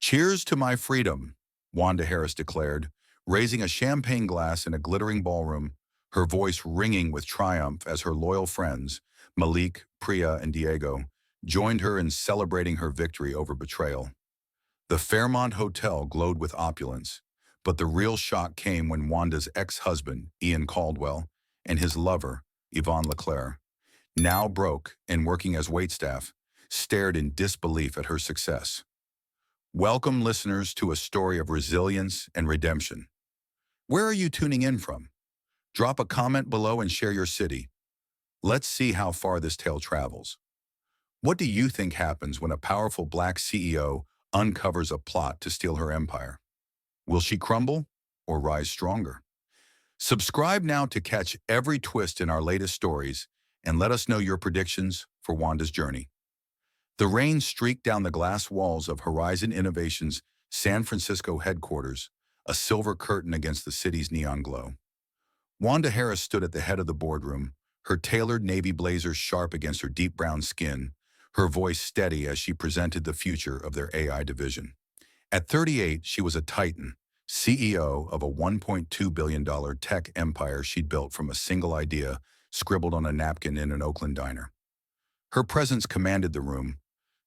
Cheers to my freedom, Wanda Harris declared, raising a champagne glass in a glittering ballroom, her voice ringing with triumph as her loyal friends, Malik, Priya, and Diego, joined her in celebrating her victory over betrayal. The Fairmont Hotel glowed with opulence, but the real shock came when Wanda's ex-husband, Ian Caldwell, and his lover, Yvonne Leclerc, now broke and working as waitstaff, stared in disbelief at her success. Welcome, listeners, to a story of resilience and redemption. Where are you tuning in from? Drop a comment below and share your city. Let's see how far this tale travels. What do you think happens when a powerful black CEO uncovers a plot to steal her empire? Will she crumble or rise stronger? Subscribe now to catch every twist in our latest stories and let us know your predictions for Wanda's journey. The rain streaked down the glass walls of Horizon Innovation's San Francisco headquarters, a silver curtain against the city's neon glow. Wanda Harris stood at the head of the boardroom, her tailored navy blazer sharp against her deep brown skin, her voice steady as she presented the future of their AI division. At 38, she was a titan, CEO of a $1.2 billion tech empire she'd built from a single idea scribbled on a napkin in an Oakland diner. Her presence commanded the room.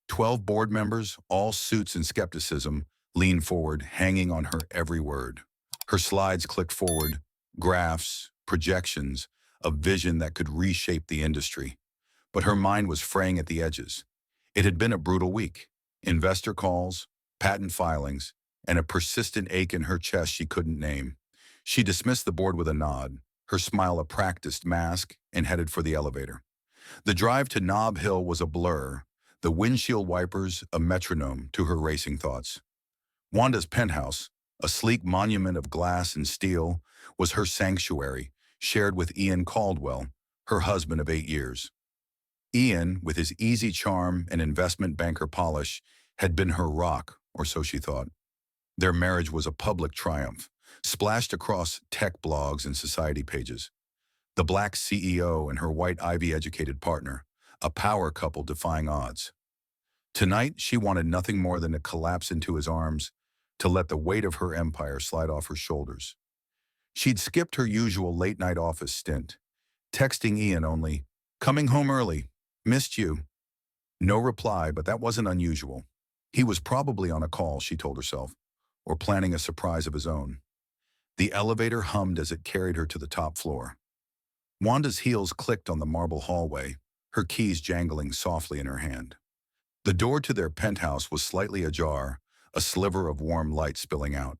12 board members, all suits and skepticism, leaned forward, hanging on her every word. Her slides clicked forward, graphs, projections, a vision that could reshape the industry. But her mind was fraying at the edges. It had been a brutal week. Investor calls, patent filings, and a persistent ache in her chest she couldn't name. She dismissed the board with a nod, her smile a practiced mask, and headed for the elevator. The drive to Nob Hill was a blur, the windshield wipers a metronome to her racing thoughts. Wanda's penthouse, a sleek monument of glass and steel, was her sanctuary, shared with Ian Caldwell, her husband of 8 years. Ian, with his easy charm and investment banker polish, had been her rock, or so she thought. Their marriage was a public triumph, splashed across tech blogs and society pages. The black CEO and her white Ivy-educated partner, a power couple defying odds. Tonight, she wanted nothing more than to collapse into his arms, to let the weight of her empire slide off her shoulders. She'd skipped her usual late-night office stint, texting Ian only, "Coming home early. Missed you." No reply, but that wasn't unusual. He was probably on a call, she told herself, or planning a surprise of his own. The elevator hummed as it carried her to the top floor. Wanda's heels clicked on the marble hallway, her keys jangling softly in her hand. The door to their penthouse was slightly ajar, a sliver of warm light spilling out.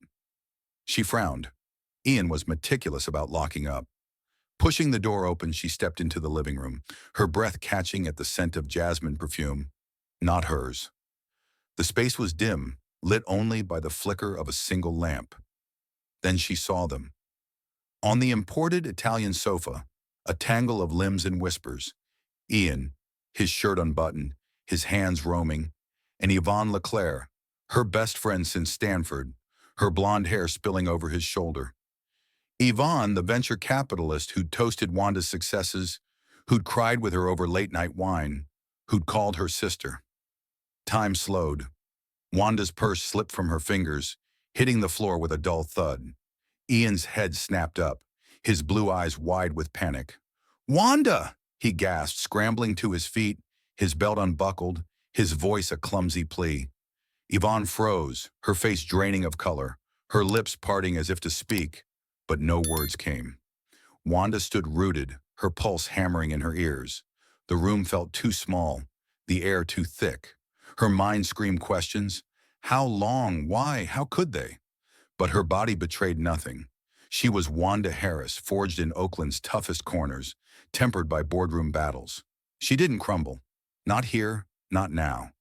She frowned. Ian was meticulous about locking up. Pushing the door open, she stepped into the living room, her breath catching at the scent of jasmine perfume, not hers. The space was dim, lit only by the flicker of a single lamp. Then she saw them. On the imported Italian sofa, a tangle of limbs and whispers, Ian, his shirt unbuttoned, his hands roaming, and Yvonne Leclerc, her best friend since Stanford, her blonde hair spilling over his shoulder. Yvonne, the venture capitalist who'd toasted Wanda's successes, who'd cried with her over late-night wine, who'd called her sister. Time slowed. Wanda's purse slipped from her fingers, hitting the floor with a dull thud. Ian's head snapped up, his blue eyes wide with panic. "Wanda!" he gasped, scrambling to his feet, his belt unbuckled, his voice a clumsy plea. Yvonne froze, her face draining of color, her lips parting as if to speak, but no words came. Wanda stood rooted, her pulse hammering in her ears. The room felt too small, the air too thick. Her mind screamed questions. How long? Why? How could they? But her body betrayed nothing. She was Wanda Harris, forged in Oakland's toughest corners, tempered by boardroom battles. She didn't crumble. Not here, not now.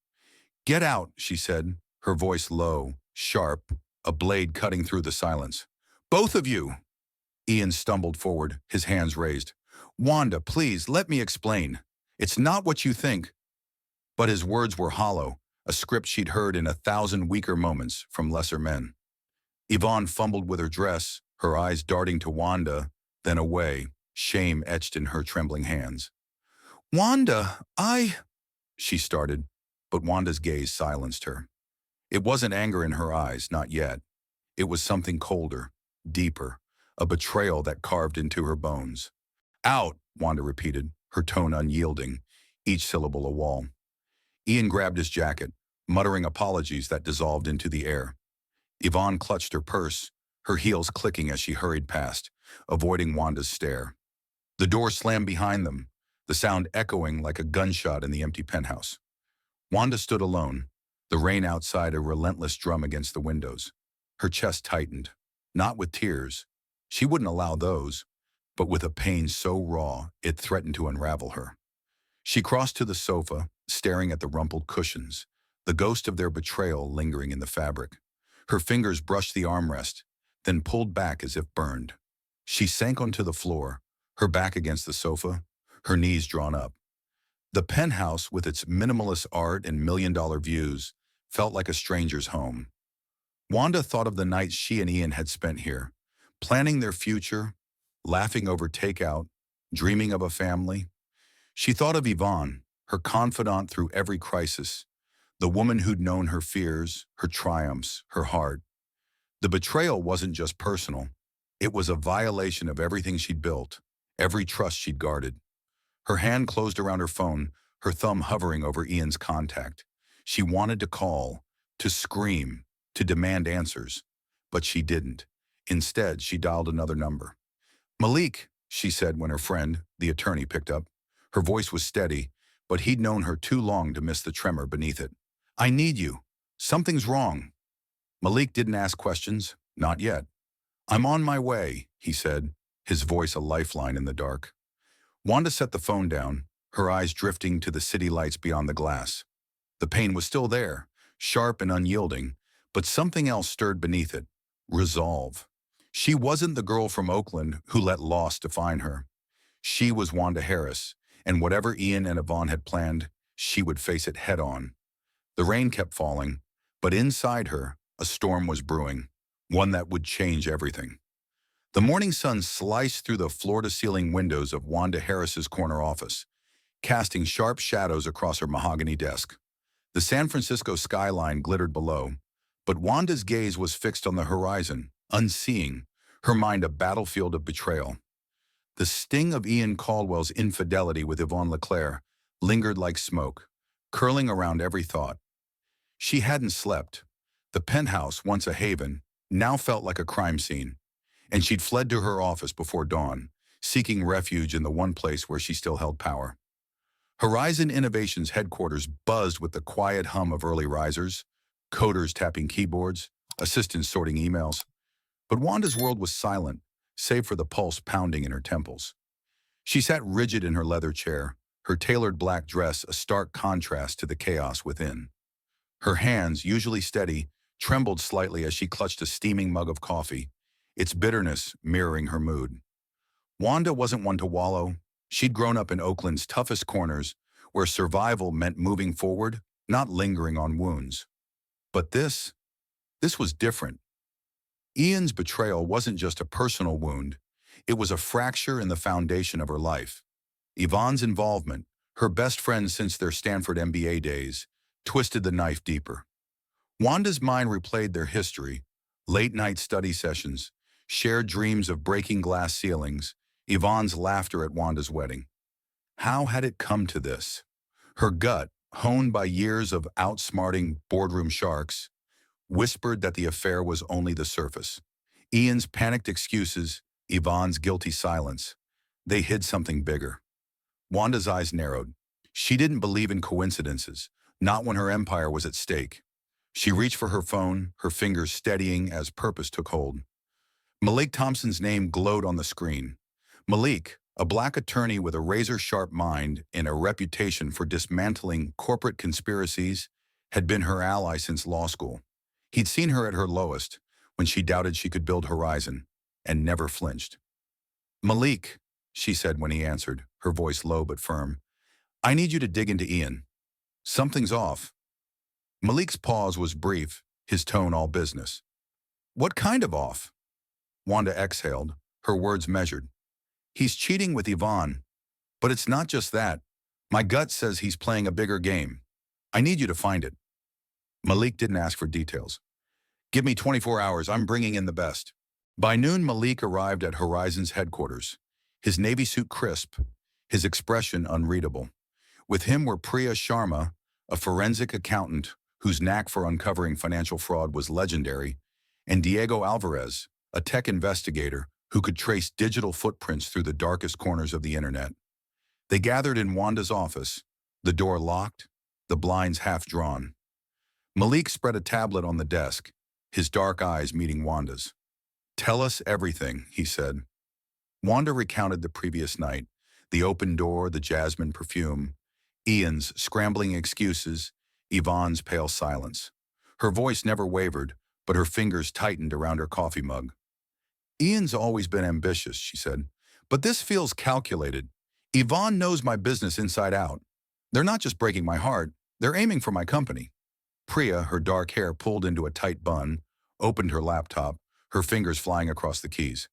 "Get out," she said, her voice low, sharp, a blade cutting through the silence. "Both of you!" Ian stumbled forward, his hands raised. "Wanda, please, let me explain. It's not what you think." But his words were hollow, a script she'd heard in 1,000 weaker moments from lesser men. Yvonne fumbled with her dress, her eyes darting to Wanda, then away, shame etched in her trembling hands. "Wanda, she started, but Wanda's gaze silenced her. It wasn't anger in her eyes, not yet. It was something colder, deeper, a betrayal that carved into her bones. Out, Wanda repeated, her tone unyielding, each syllable a wall. Ian grabbed his jacket, muttering apologies that dissolved into the air. Yvonne clutched her purse, her heels clicking as she hurried past, avoiding Wanda's stare. The door slammed behind them, the sound echoing like a gunshot in the empty penthouse. Wanda stood alone, the rain outside a relentless drum against the windows. Her chest tightened, not with tears. She wouldn't allow those, but with a pain so raw it threatened to unravel her. She crossed to the sofa, staring at the rumpled cushions, the ghost of their betrayal lingering in the fabric. Her fingers brushed the armrest, then pulled back as if burned. She sank onto the floor, her back against the sofa, her knees drawn up. The penthouse, with its minimalist art and million-dollar views, felt like a stranger's home. Wanda thought of the nights she and Ian had spent here, planning their future, laughing over takeout, dreaming of a family. She thought of Yvonne, her confidant through every crisis, the woman who'd known her fears, her triumphs, her heart. The betrayal wasn't just personal. It was a violation of everything she'd built, every trust she'd guarded. Her hand closed around her phone, her thumb hovering over Ian's contact. She wanted to call, to scream, to demand answers, but she didn't. Instead, she dialed another number. "Malik," she said when her friend, the attorney, picked up. Her voice was steady, but he'd known her too long to miss the tremor beneath it. "I need you. Something's wrong." Malik didn't ask questions, not yet. "I'm on my way," he said, his voice a lifeline in the dark. Wanda set the phone down, her eyes drifting to the city lights beyond the glass. The pain was still there, sharp and unyielding, but something else stirred beneath it. Resolve. She wasn't the girl from Oakland who let loss define her. She was Wanda Harris, and whatever Ian and Yvonne had planned, she would face it head-on. The rain kept falling, but inside her, a storm was brewing, one that would change everything. The morning sun sliced through the floor-to-ceiling windows of Wanda Harris's corner office, casting sharp shadows across her mahogany desk. The San Francisco skyline glittered below, but Wanda's gaze was fixed on the horizon, unseeing, her mind a battlefield of betrayal. The sting of Ian Caldwell's infidelity with Yvonne LeClaire lingered like smoke, curling around every thought. She hadn't slept. The penthouse, once a haven, now felt like a crime scene, and she'd fled to her office before dawn, seeking refuge in the one place where she still held power. Horizon Innovations headquarters buzzed with the quiet hum of early risers, coders tapping keyboards, assistants sorting emails. But Wanda's world was silent, save for the pulse pounding in her temples. She sat rigid in her leather chair, her tailored black dress a stark contrast to the chaos within. Her hands, usually steady, trembled slightly as she clutched a steaming mug of coffee, its bitterness mirroring her mood. Wanda wasn't one to wallow. She'd grown up in Oakland's toughest corners, where survival meant moving forward, not lingering on wounds. But this was different. Ian's betrayal wasn't just a personal wound. It was a fracture in the foundation of her life. Yvonne's involvement, her best friend since their Stanford MBA days, twisted the knife deeper. Wanda's mind replayed their history, late-night study sessions, shared dreams of breaking glass ceilings, Yvonne's laughter at Wanda's wedding. How had it come to this? Her gut, honed by years of outsmarting boardroom sharks, whispered that the affair was only the surface. Ian's panicked excuses, Yvonne's guilty silence. They hid something bigger. Wanda's eyes narrowed. She didn't believe in coincidences, not when her empire was at stake. She reached for her phone, her fingers steadying as purpose took hold. Malik Thompson's name glowed on the screen. Malik, a black attorney with a razor-sharp mind and a reputation for dismantling corporate conspiracies, had been her ally since law school. He'd seen her at her lowest, when she doubted she could build Horizon, and never flinched. "Malik," she said when he answered, her voice low but firm, "I need you to dig into Ian. Something's off." Malik's pause was brief, his tone all business. "What kind of off?" Wanda exhaled, her words measured. "He's cheating with Yvonne. But it's not just that. My gut says he's playing a bigger game. I need you to find it." Malik didn't ask for details. Give me 24 hours, I'm bringing in the best. By noon, Malik arrived at Horizon's headquarters, his navy suit crisp, his expression unreadable. With him were Priya Sharma, a forensic accountant whose knack for uncovering financial fraud was legendary, and Diego Alvarez, a tech investigator who could trace digital footprints through the darkest corners of the internet. They gathered in Wanda's office, the door locked, the blinds half drawn. Malik spread a tablet on the desk, his dark eyes meeting Wanda's. "Tell us everything," he said. Wanda recounted the previous night, the open door, the jasmine perfume, Ian's scrambling excuses, Yvonne's pale silence. Her voice never wavered, but her fingers tightened around her coffee mug. "Ian's always been ambitious," she said, "but this feels calculated. Yvonne knows my business inside out. They're not just breaking my heart, they're aiming for my company." Priya, her dark hair pulled into a tight bun, opened her laptop, her fingers flying across the keys.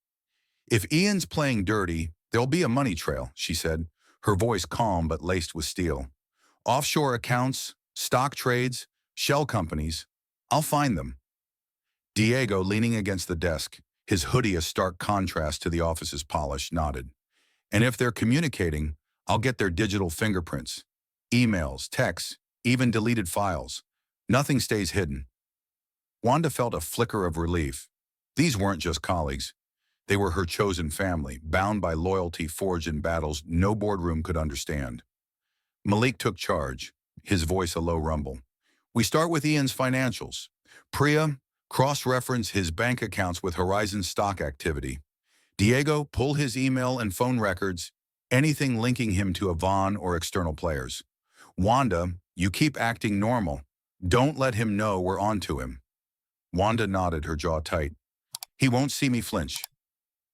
"If Ian's playing dirty, there'll be a money trail," she said, her voice calm but laced with steel. "Offshore accounts, stock trades, shell companies. I'll find them." Diego, leaning against the desk, his hoodie a stark contrast to the office's polish, nodded. "And if they're communicating, I'll get their digital fingerprints. Emails, texts, even deleted files. Nothing stays hidden." Wanda felt a flicker of relief. These weren't just colleagues. They were her chosen family, bound by loyalty forged in battles no boardroom could understand. Malik took charge, his voice a low rumble. "We start with Ian's financials. Priya, cross-reference his bank accounts with Horizon stock activity. Diego, pull his email and phone records, anything linking him to Yvonne or external players. Wanda, you keep acting normal. Don't let him know we're on to him." Wanda nodded, her jaw tight. "He won't see me flinch."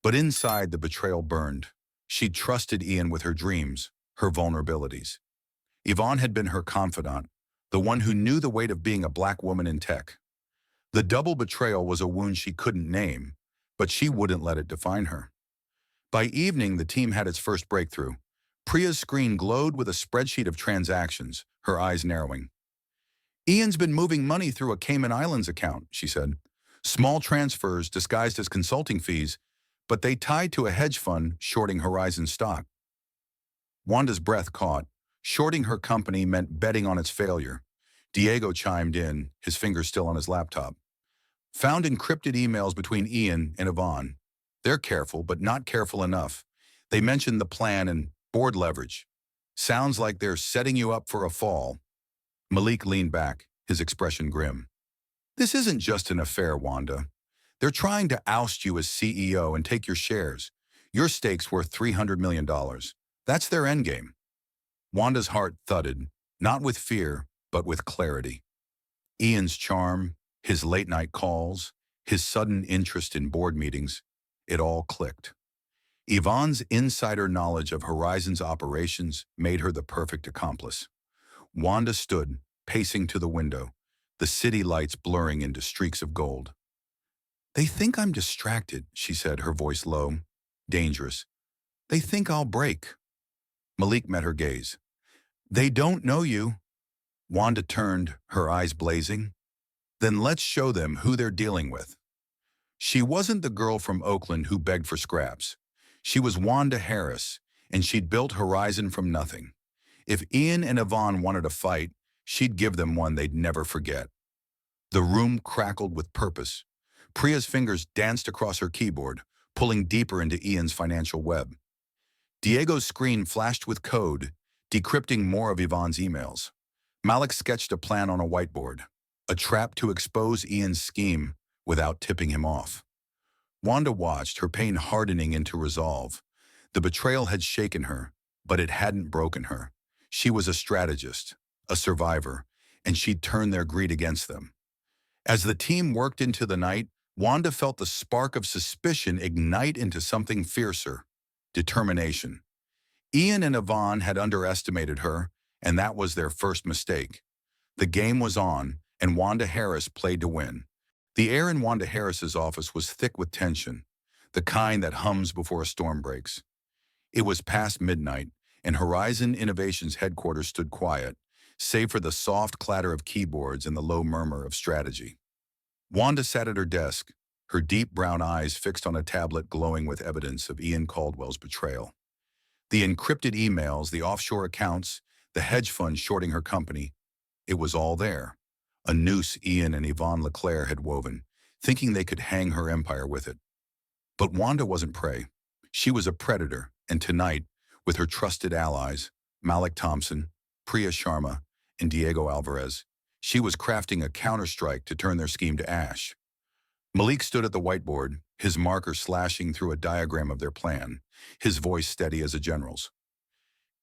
But inside, the betrayal burned. She'd trusted Ian with her dreams, her vulnerabilities. Yvonne had been her confidant, the one who knew the weight of being a black woman in tech. The double betrayal was a wound she couldn't name, but she wouldn't let it define her. By evening, the team had its first breakthrough. Priya's screen glowed with a spreadsheet of transactions, her eyes narrowing. "Ian's been moving money through a Cayman Islands account," she said. "Small transfers disguised as consulting fees, but they tied to a hedge fund shorting Horizon stock." Wanda's breath caught. Shorting her company meant betting on its failure. Diego chimed in, his fingers still on his laptop. "Found encrypted emails between Ian and Yvonne. They're careful, but not careful enough. They mentioned the plan and board leverage. Sounds like they're setting you up for a fall." Malik leaned back, his expression grim. "This isn't just an affair, Wanda. They're trying to oust you as CEO and take your shares. Your stake's worth $300 million. That's their endgame." Wanda's heart thudded, not with fear, but with clarity. Ian's charm, his late-night calls, his sudden interest in board meetings, it all clicked. Yvonne's insider knowledge of Horizon's operations made her the perfect accomplice. Wanda stood, pacing to the window, the city lights blurring into streaks of gold. "They think I'm distracted," she said, her voice low, dangerous. "They think I'll break." Malik met her gaze. "They don't know you." Wanda turned, her eyes blazing. "Then let's show them who they're dealing with." She wasn't the girl from Oakland who begged for scraps. She was Wanda Harris, and she'd built Horizon from nothing. If Ian and Yvonne wanted a fight, she'd give them one they'd never forget. The room crackled with purpose. Priya's fingers danced across her keyboard, pulling deeper into Ian's financial web. Diego's screen flashed with code, decrypting more of Yvonne's emails. Malik sketched a plan on a whiteboard, a trap to expose Ian's scheme without tipping him off. Wanda watched, her pain hardening into resolve. The betrayal had shaken her, but it hadn't broken her. She was a strategist, a survivor, and she'd turned their greed against them. As the team worked into the night, Wanda felt the spark of suspicion ignite into something fiercer: determination. Ian and Yvonne had underestimated her, and that was their first mistake. The game was on, and Wanda Harris played to win. The air in Wanda Harris's office was thick with tension, the kind that hums before a storm breaks. It was past midnight, and Horizon Innovations headquarters stood quiet, save for the soft clatter of keyboards and the low murmur of strategy. Wanda sat at her desk, her deep brown eyes fixed on a tablet glowing with evidence of Ian Caldwell's betrayal. The encrypted emails, the offshore accounts, the hedge funds shorting her company, it was all there. A noose Ian and Yvonne Leclerc had woven, thinking they could hang her empire with it. But Wanda wasn't prey. She was a predator, and tonight, with her trusted allies, Malik Thompson, Priya Sharma, and Diego Alvarez, she was crafting a counterstrike to turn their scheme to ash. Malik stood at the whiteboard, his marker slashing through a diagram of their plan, his voice steady as a general's.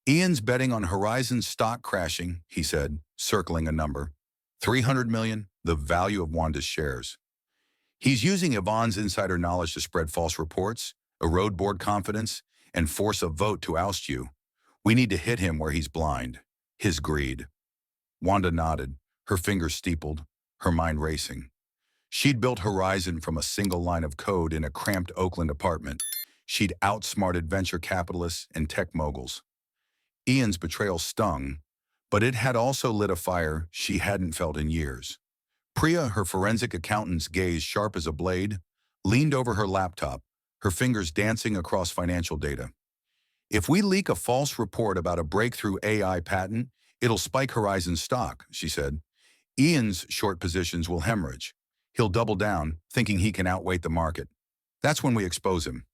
Ian's betting on Horizon's stock crashing, he said, circling a number. 300 million, the value of Wanda's shares. He's using Yvonne's insider knowledge to spread false reports, erode board confidence, and force a vote to oust you. We need to hit him where he's blind. His greed. Wanda nodded, her fingers steepled, her mind racing. She'd built Horizon from a single line of code in a cramped Oakland apartment. She'd outsmarted venture capitalists and tech moguls. Ian's betrayal stung, but it had also lit a fire she hadn't felt in years. Priya, her forensic accountant's gaze sharp as a blade, leaned over her laptop, her fingers dancing across financial data. If we leak a false report about a breakthrough AI patent, it'll spike Horizon's stock, she said. Ian's short positions will hemorrhage. He'll double down, thinking he can outweight the market. That's when we expose him.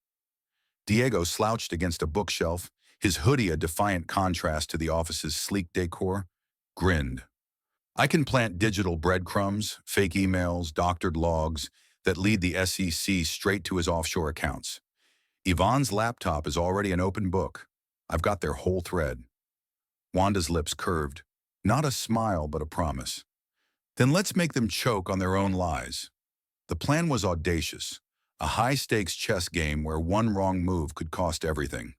Diego slouched against a bookshelf, his hoodie a defiant contrast to the office's sleek decor, grinned. I can plant digital breadcrumbs, fake emails, doctored logs that lead the SEC straight to his offshore accounts. Yvonne's laptop is already an open book. I've got their whole thread. Wanda's lips curved. Not a smile, but a promise. Then let's make them choke on their own lies. The plan was audacious, a high-stakes chess game where one wrong move could cost everything.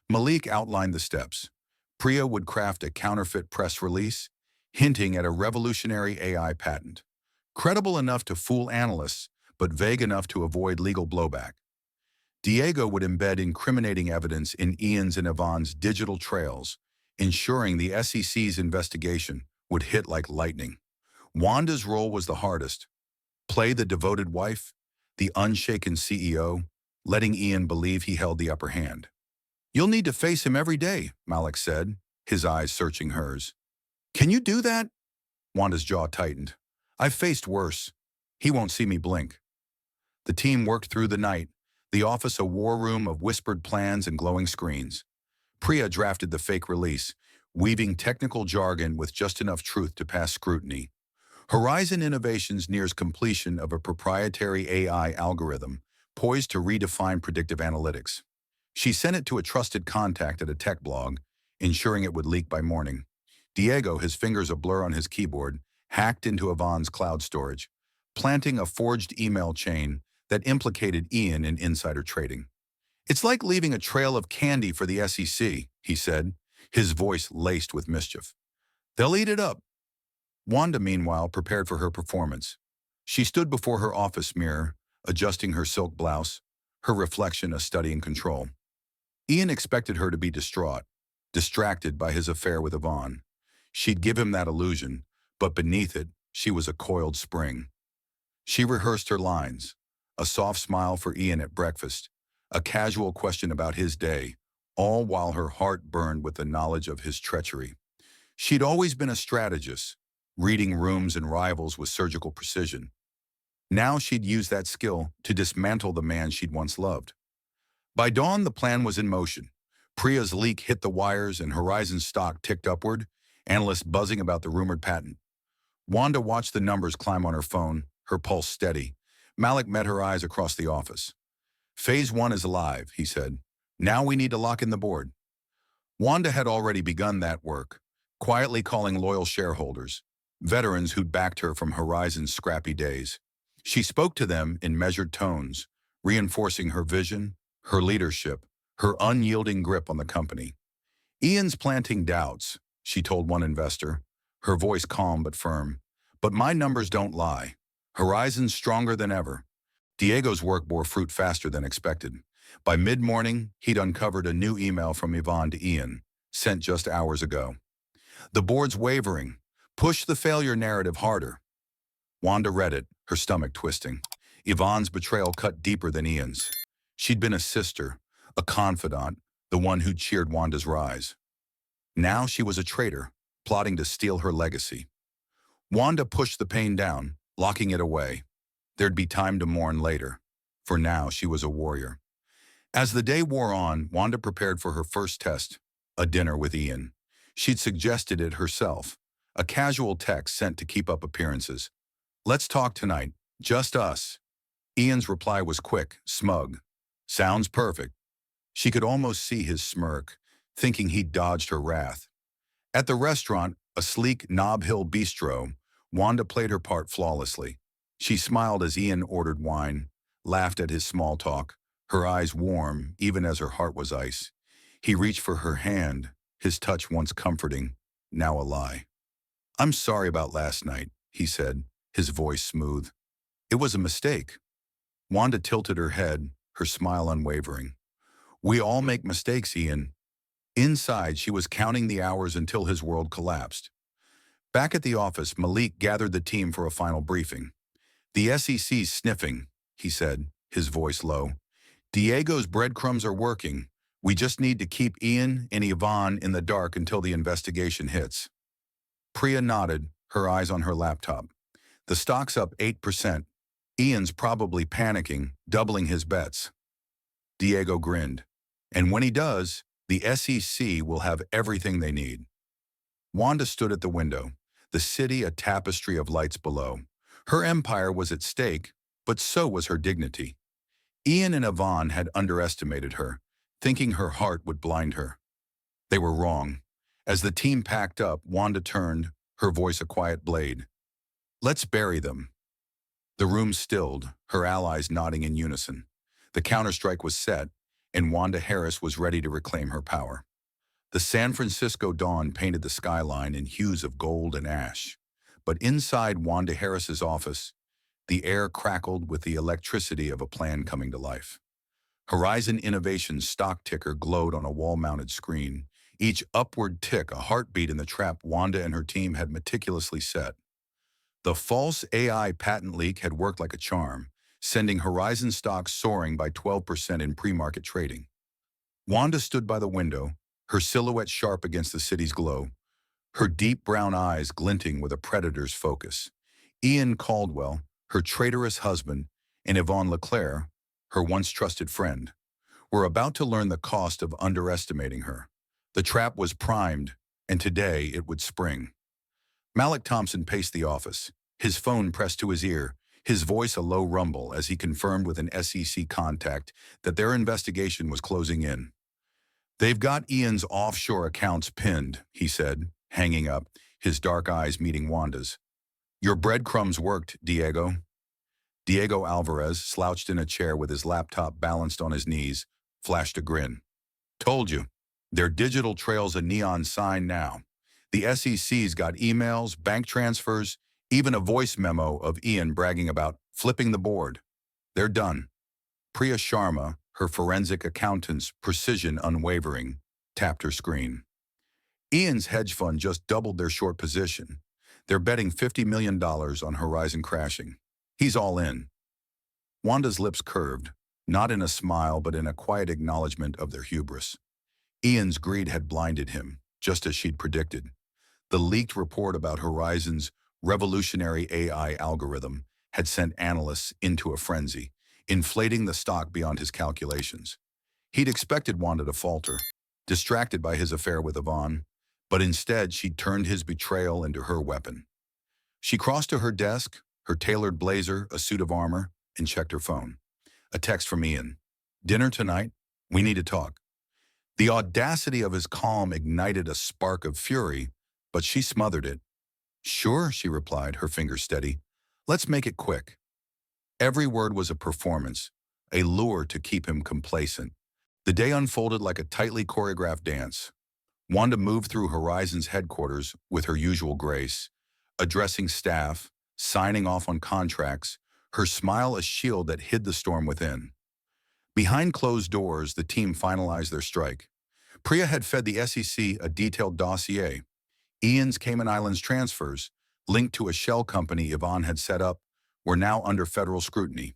Malik outlined the steps. Priya would craft a counterfeit press release, hinting at a revolutionary AI patent, credible enough to fool analysts, but vague enough to avoid legal blowback. Diego would embed incriminating evidence in Ian's and Yvonne's digital trails, ensuring the SEC's investigation would hit like lightning. Wanda's role was the hardest. Play the devoted wife, the unshaken CEO, letting Ian believe he held the upper hand. You'll need to face him every day, Malik said, his eyes searching hers. Can you do that? Wanda's jaw tightened. I've faced worse. He won't see me blink. The team worked through the night, the office a war room of whispered plans and glowing screens. Priya drafted the fake release, weaving technical jargon with just enough truth to pass scrutiny. Horizon Innovations nears completion of a proprietary AI algorithm poised to redefine predictive analytics. She sent it to a trusted contact at a tech blog, ensuring it would leak by morning. Diego, his fingers a blur on his keyboard, hacked into Yvonne's cloud storage, planting a forged email chain that implicated Ian in insider trading. It's like leaving a trail of candy for the SEC, he said, his voice laced with mischief. They'll eat it up. Wanda, meanwhile, prepared for her performance. She stood before her office mirror, adjusting her silk blouse, her reflection a study in control. Ian expected her to be distraught, distracted by his affair with Yvonne. She'd give him that illusion, but beneath it, she was a coiled spring. She rehearsed her lines, a soft smile for Ian at breakfast, a casual question about his day, all while her heart burned with the knowledge of his treachery. She'd always been a strategist, reading rooms and rivals with surgical precision. Now she'd use that skill to dismantle the man she'd once loved. By dawn, the plan was in motion. Priya's leak hit the wires and Horizon's stock ticked upward, analysts buzzing about the rumored patent. Wanda watched the numbers climb on her phone, her pulse steady. Malik met her eyes across the office. Phase 1 is alive, he said. Now we need to lock in the board. Wanda had already begun that work, quietly calling loyal shareholders, veterans who'd backed her from Horizon's scrappy days. She spoke to them in measured tones, reinforcing her vision, her leadership, her unyielding grip on the company. Ian's planting doubts, she told one investor, her voice calm but firm. But my numbers don't lie. Horizon's stronger than ever. Diego's work bore fruit faster than expected. By mid-morning, he'd uncovered a new email from Yvonne to Ian, sent just hours ago. The board's wavering. Push the failure narrative harder. Wanda read it, her stomach twisting. Yvonne's betrayal cut deeper than Ian's. She'd been a sister, a confidant, the one who cheered Wanda's rise. Now she was a traitor, plotting to steal her legacy. Wanda pushed the pain down, locking it away. There'd be time to mourn later. For now, she was a warrior. As the day wore on, Wanda prepared for her first test, a dinner with Ian. She'd suggested it herself, a casual text sent to keep up appearances. "Let's talk tonight, just us." Ian's reply was quick, smug. "Sounds perfect." She could almost see his smirk, thinking he'd dodged her wrath. At the restaurant, a sleek Nob Hill bistro, Wanda played her part flawlessly. She smiled as Ian ordered wine, laughed at his small talk, her eyes warm even as her heart was ice. He reached for her hand, his touch once comforting, now a lie. "I'm sorry about last night," he said, his voice smooth. "It was a mistake." Wanda tilted her head, her smile unwavering. "We all make mistakes, Ian." Inside, she was counting the hours until his world collapsed. Back at the office, Malik gathered the team for a final briefing. "The SEC's sniffing," he said, his voice low. "Diego's breadcrumbs are working. We just need to keep Ian and Yvonne in the dark until the investigation hits." Priya nodded, her eyes on her laptop. "The stock's up 8%. Ian's probably panicking, doubling his bets." Diego grinned. "And when he does, the SEC will have everything they need." Wanda stood at the window, the city a tapestry of lights below. Her empire was at stake, but so was her dignity. Ian and Yvonne had underestimated her, thinking her heart would blind her. They were wrong. As the team packed up, Wanda turned, her voice a quiet blade. "Let's bury them." The room stilled, her allies nodding in unison. The counterstrike was set, and Wanda Harris was ready to reclaim her power. The San Francisco dawn painted the skyline in hues of gold and ash. But inside Wanda Harris's office, the air crackled with the electricity of a plan coming to life. Horizon Innovation's stock ticker glowed on a wall-mounted screen, each upward tick a heartbeat in the trap Wanda and her team had meticulously set. The false AI patent leak had worked like a charm, sending Horizon stocks soaring by 12% in pre-market trading. Wanda stood by the window, her silhouette sharp against the city's glow, her deep brown eyes glinting with a predator's focus. Ian Caldwell, her traitorous husband, and Yvonne Leclerc, her once trusted friend, were about to learn the cost of underestimating her. The trap was primed, and today it would spring. Malik Thompson paced the office, his phone pressed to his ear, his voice a low rumble as he confirmed with an SEC contact that their investigation was closing in. "They've got Ian's offshore accounts pinned," he said, hanging up, his dark eyes meeting Wanda's. "Your breadcrumbs worked, Diego." Diego Alvarez, slouched in a chair with his laptop balanced on his knees, flashed a grin. "Told you. Their digital trail's a neon sign now. The SEC's got emails, bank transfers, even a voice memo of Ian bragging about flipping the board. They're done." Priya Sharma, her forensic accountant's precision unwavering, tapped her screen. "Ian's hedge fund just doubled their short position. They're betting $50 million on Horizon crashing. He's all in." Wanda's lips curved, not in a smile but in a quiet acknowledgement of their hubris. Ian's greed had blinded him, just as she'd predicted. The leaked report about Horizon's revolutionary AI algorithm had sent analysts into a frenzy, inflating the stock beyond his calculations. He'd expected Wanda to falter, distracted by his affair with Yvonne, but instead she'd turned his betrayal into her weapon. She crossed to her desk, her tailored blazer, a suit of armor, and checked her phone. A text from Ian. "Dinner tonight? We need to talk." The audacity of his calm ignited a spark of fury, but she smothered it. "Sure," she replied, her fingers steady. "Let's make it quick." Every word was a performance, a lure to keep him complacent. The day unfolded like a tightly choreographed dance. Wanda moved through Horizon's headquarters with her usual grace, addressing staff, signing off on contracts, her smile a shield that hid the storm within. Behind closed doors, the team finalized their strike. Priya had fed the SEC a detailed dossier. Ian's Cayman Islands transfers, linked to a shell company Yvonne had set up, were now under federal scrutiny.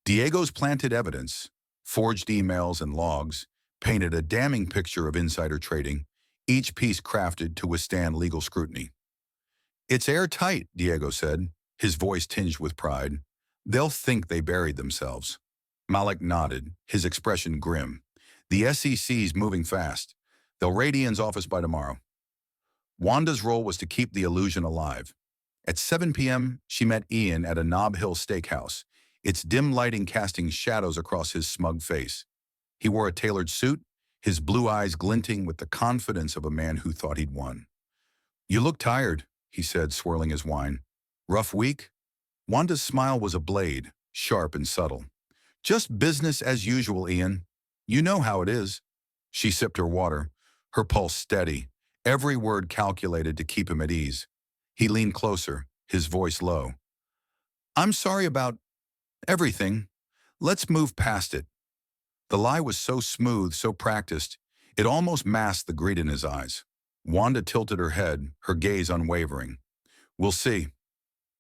Diego's planted evidence, forged emails and logs, painted a damning picture of insider trading, each piece crafted to withstand legal scrutiny. "It's airtight," Diego said, his voice tinged with pride. "They'll think they buried themselves." Malik nodded, his expression grim. "The SEC's moving fast. They'll raid Ian's office by tomorrow." Wanda's role was to keep the illusion alive. At 7 p.m., she met Ian at a Nob Hill steakhouse, its dim lighting casting shadows across his smug face. He wore a tailored suit, his blue eyes glinting with the confidence of a man who thought he'd won. "You look tired," he said, swirling his wine. "Rough week?" Wanda's smile was a blade, sharp and subtle. "Just business as usual, Ian. You know how it is." She sipped her water, her pulse steady, every word calculated to keep him at ease. He leaned closer, his voice low. "I'm sorry about everything. Let's move past it." The lie was so smooth, so practiced, it almost masked the greed in his eyes. Wanda tilted her head, her gaze unwavering. "We'll see."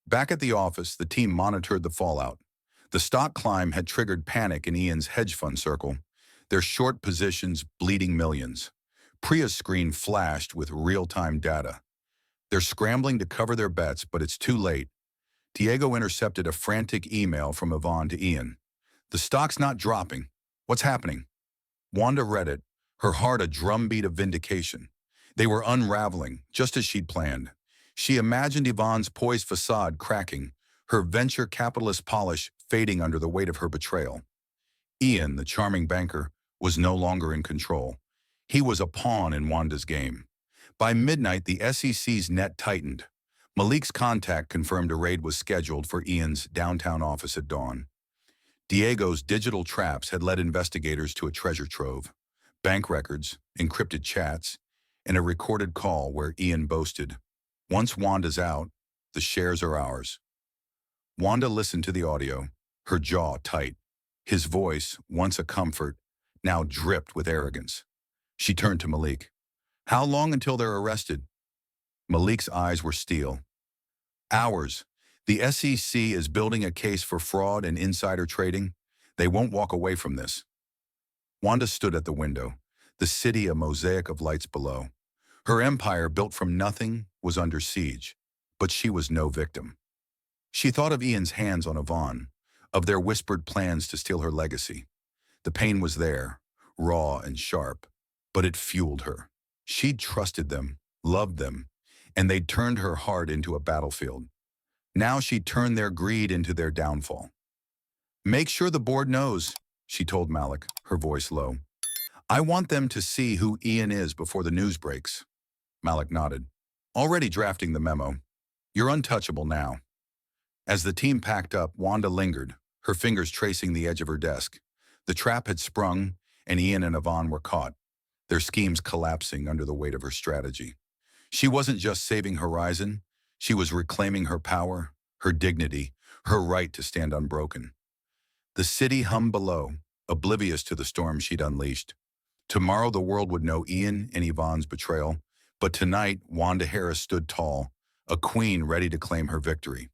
Back at the office, the team monitored the fallout. The stock climb had triggered panic in Ian's hedge fund circle, their short positions bleeding millions. Priya's screen flashed with real-time data. They're scrambling to cover their bets, but it's too late. Diego intercepted a frantic email from Yvonne to Ian. "The stock's not dropping. What's happening?" Wanda read it, her heart a drumbeat of vindication. They were unraveling, just as she'd planned. She imagined Yvonne's poised facade cracking, her venture capitalist polish fading under the weight of her betrayal. Ian, the charming banker, was no longer in control. He was a pawn in Wanda's game. By midnight, the SEC's net tightened. Malik's contact confirmed a raid was scheduled for Ian's downtown office at dawn. Diego's digital traps had led investigators to a treasure trove. Bank records, encrypted chats, and a recorded call where Ian boasted, "Once Wanda's out, the shares are ours." Wanda listened to the audio, her jaw tight. His voice, once a comfort, now dripped with arrogance. She turned to Malik. "How long until they're arrested?" Malik's eyes were steel. "Hours. The SEC is building a case for fraud and insider trading. They won't walk away from this." Wanda stood at the window, the city a mosaic of lights below. Her empire, built from nothing, was under siege, but she was no victim. She thought of Ian's hands on Yvonne, of their whispered plans to steal her legacy. The pain was there, raw and sharp, but it fueled her. She'd trusted them, loved them, and they'd turned her heart into a battlefield. Now she turned their greed into their downfall. "Make sure the board knows," she told Malik, her voice low. "I want them to see who Ian is before the news breaks." Malik nodded. "Already drafting the memo. You're untouchable now." As the team packed up, Wanda lingered, her fingers tracing the edge of her desk. The trap had sprung, and Ian and Yvonne were caught, their schemes collapsing under the weight of her strategy. She wasn't just saving Horizon, she was reclaiming her power, her dignity, her right to stand unbroken. The city hummed below, oblivious to the storm she'd unleashed. Tomorrow the world would know Ian and Yvonne's betrayal, but tonight Wanda Harris stood tall, a queen ready to claim her victory.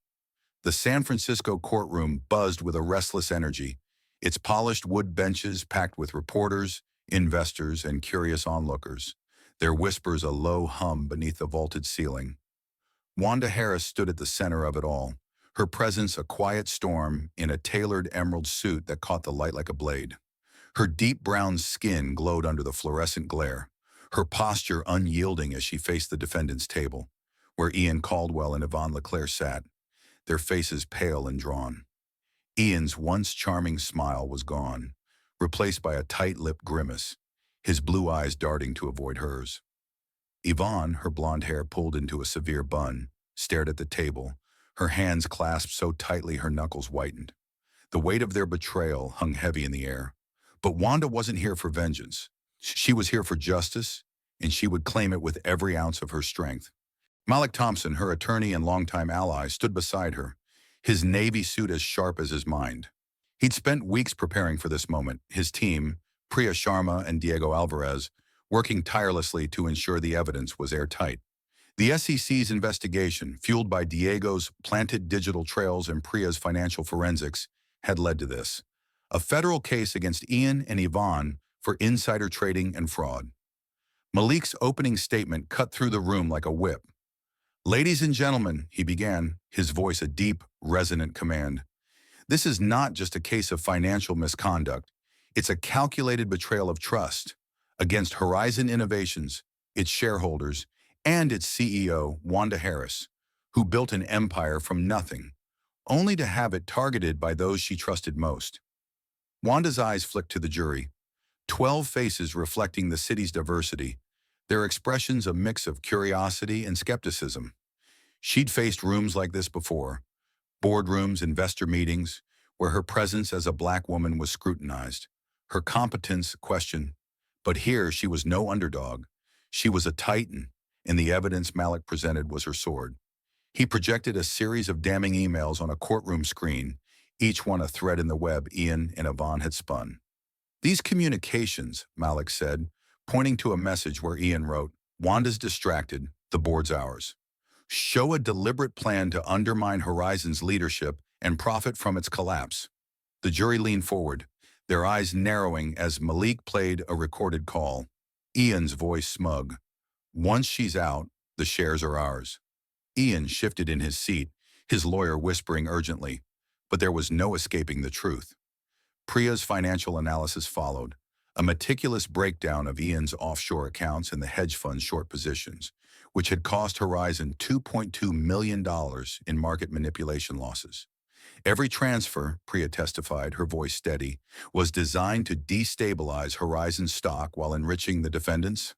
The San Francisco courtroom buzzed with a restless energy, its polished wood benches packed with reporters, investors, and curious onlookers, their whispers a low hum beneath the vaulted ceiling. Wanda Harris stood at the center of it all, her presence a quiet storm in a tailored emerald suit that caught the light like a blade. Her deep brown skin glowed under the fluorescent glare, her posture unyielding as she faced the defendant's table, where Ian Caldwell and Yvonne LeClaire sat, their faces pale and drawn. Ian's once charming smile was gone, replaced by a tight-lipped grimace, his blue eyes darting to avoid hers. Yvonne, her blonde hair pulled into a severe bun, stared at the table, her hands clasped so tightly her knuckles whitened. The weight of their betrayal hung heavy in the air. But Wanda wasn't here for vengeance. She was here for justice, and she would claim it with every ounce of her strength. Malik Thompson, her attorney and longtime ally, stood beside her, his navy suit as sharp as his mind. He'd spent weeks preparing for this moment, his team, Priya Sharma and Diego Alvarez, working tirelessly to ensure the evidence was airtight. The SEC's investigation, fueled by Diego's planted digital trails and Priya's financial forensics, had led to this. A federal case against Ian and Yvonne for insider trading and fraud. Malik's opening statement cut through the room like a whip. "Ladies and gentlemen," he began, his voice a deep, resonant command. "This is not just a case of financial misconduct. It's a calculated betrayal of trust against Horizon Innovations, its shareholders, and its CEO, Wanda Harris, who built an empire from nothing, only to have it targeted by those she trusted most." Wanda's eyes flicked to the jury, 12 faces reflecting the city's diversity, their expressions a mix of curiosity and skepticism. She'd faced rooms like this before, boardrooms, investor meetings, where her presence as a black woman was scrutinized, her competence questioned. But here she was no underdog. She was a titan, and the evidence Malik presented was her sword. He projected a series of damning emails on a courtroom screen, each one a thread in the web Ian and Yvonne had spun. "These communications," Malik said, pointing to a message where Ian wrote, "Wanda's distracted, the board's ours," show a deliberate plan to undermine Horizon's leadership and profit from its collapse. The jury leaned forward, their eyes narrowing as Malik played a recorded call. Ian's voice smug. "Once she's out, the shares are ours." Ian shifted in his seat, his lawyer whispering urgently, but there was no escaping the truth. Priya's financial analysis followed, a meticulous breakdown of Ian's offshore accounts and the hedge fund's short positions, which had cost Horizon $2.2 million in market manipulation losses. Every transfer, Priya testified, her voice steady, was designed to destabilize Horizon's stock while enriching the defendants.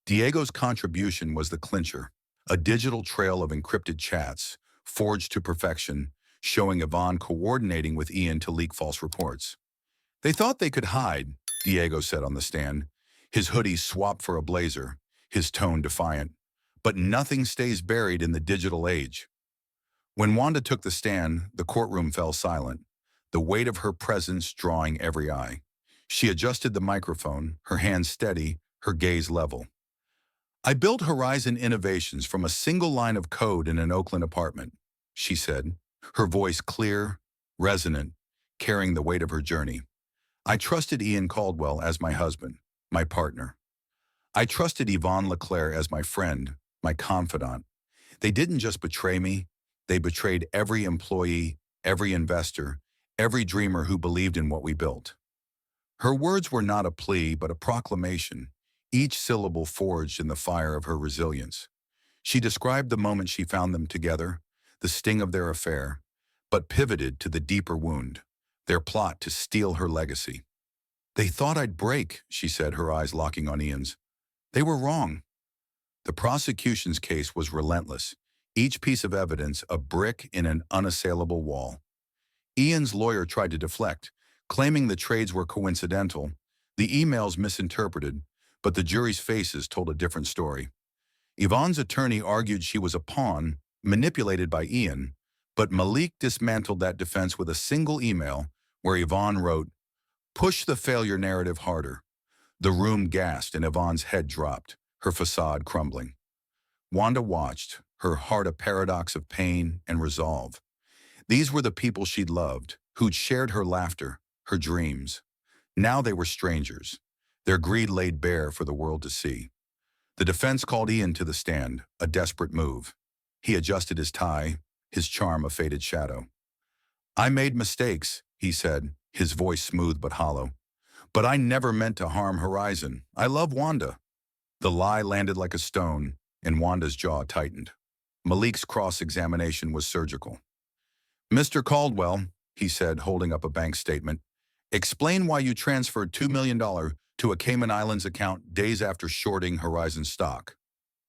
Diego's contribution was the clincher, a digital trail of encrypted chats, forged to perfection, showing Yvonne coordinating with Ian to leak false reports. "They thought they could hide," Diego said on the stand, his hoodie swapped for a blazer, his tone defiant. "But nothing stays buried in the digital age." When Wanda took the stand, the courtroom fell silent, the weight of her presence drawing every eye. She adjusted the microphone, her hands steady, her gaze level. "I built Horizon Innovations from a single line of code in an Oakland apartment," she said, her voice clear, resonant, carrying the weight of her journey. "I trusted Ian Caldwell as my husband, my partner. I trusted Yvonne LeClaire as my friend, my confidant. They didn't just betray me, they betrayed every employee, every investor, every dreamer who believed in what we built." Her words were not a plea, but a proclamation, each syllable forged in the fire of her resilience. She described the moment she found them together, the sting of their affair, but pivoted to the deeper wound, their plot to steal her legacy. "They thought I'd break," she said, her eyes locking on Ian's. "They were wrong." The prosecution's case was relentless, each piece of evidence a brick in an unassailable wall. Ian's lawyer tried to deflect, claiming the trades were coincidental, the emails misinterpreted, but the jury's faces told a different story. Yvonne's attorney argued she was a pawn, manipulated by Ian, but Malik dismantled that defense with a single email where Yvonne wrote, "Push the failure narrative harder." The room gasped and Yvonne's head dropped, her facade crumbling. Wanda watched, her heart a paradox of pain and resolve. These were the people she'd loved, who'd shared her laughter, her dreams. Now they were strangers, their greed laid bare for the world to see. The defense called Ian to the stand, a desperate move. He adjusted his tie, his charm a faded shadow. "I made mistakes," he said, his voice smooth but hollow. "But I never meant to harm Horizon. I love Wanda." The lie landed like a stone, and Wanda's jaw tightened. Malik's cross-examination was surgical. "Mr. Caldwell," he said, holding up a bank statement, "explain why you transferred $2 million to a Cayman Islands account days after shorting Horizon stock."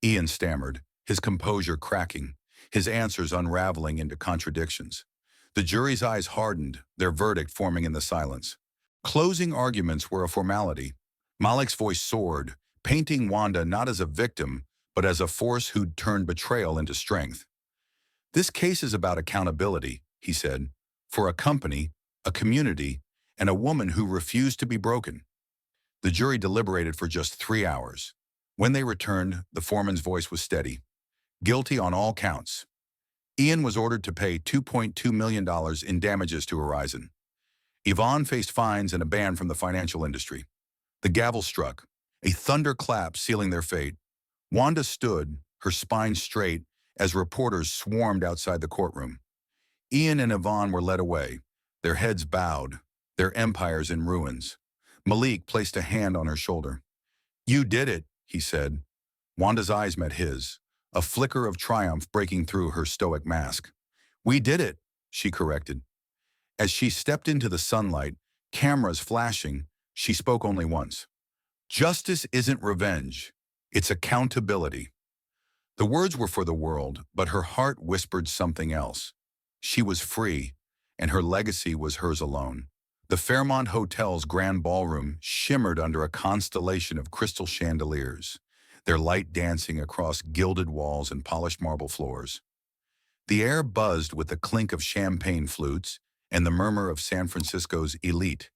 Ian stammered, his composure cracking, his answers unraveling into contradictions. The jury's eyes hardened, their verdict forming in the silence. Closing arguments were a formality. Malik's voice soared, painting Wanda not as a victim, but as a force who'd turned betrayal into strength. "This case is about accountability," he said, "for a company, a community, and a woman who refused to be broken." The jury deliberated for just 3 hours. When they returned, the foreman's voice was steady. guilty on all counts. Ian was ordered to pay $2.2 million in damages to Horizon. Yvonne faced fines and a ban from the financial industry. The gavel struck, a thunderclap sealing their fate. Wanda stood, her spine straight, as reporters swarmed outside the courtroom. Ian and Yvonne were led away, their heads bowed, their empires in ruins. Malik placed a hand on her shoulder. "You did it," he said. Wanda's eyes met his, a flicker of triumph breaking through her stoic mask. "We did it," she corrected. As she stepped into the sunlight, cameras flashing, she spoke only once. "Justice isn't revenge. It's accountability." The words were for the world, but her heart whispered something else. She was free, and her legacy was hers alone. The Fairmont Hotel's grand ballroom shimmered under a constellation of crystal chandeliers, their light dancing across gilded walls and polished marble floors. The air buzzed with the clink of champagne flutes and the murmur of San Francisco's elite,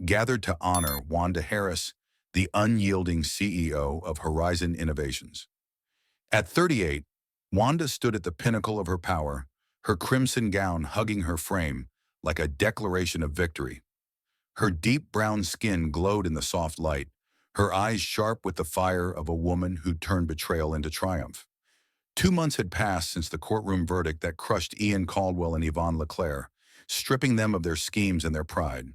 gathered to honor Wanda Harris, the unyielding CEO of Horizon Innovations. At 38, Wanda stood at the pinnacle of her power, her crimson gown hugging her frame like a declaration of victory. Her deep brown skin glowed in the soft light, her eyes sharp with the fire of a woman who'd turned betrayal into triumph. 2 months had passed since the courtroom verdict that crushed Ian Caldwell and Yvonne LeClaire, stripping them of their schemes and their pride.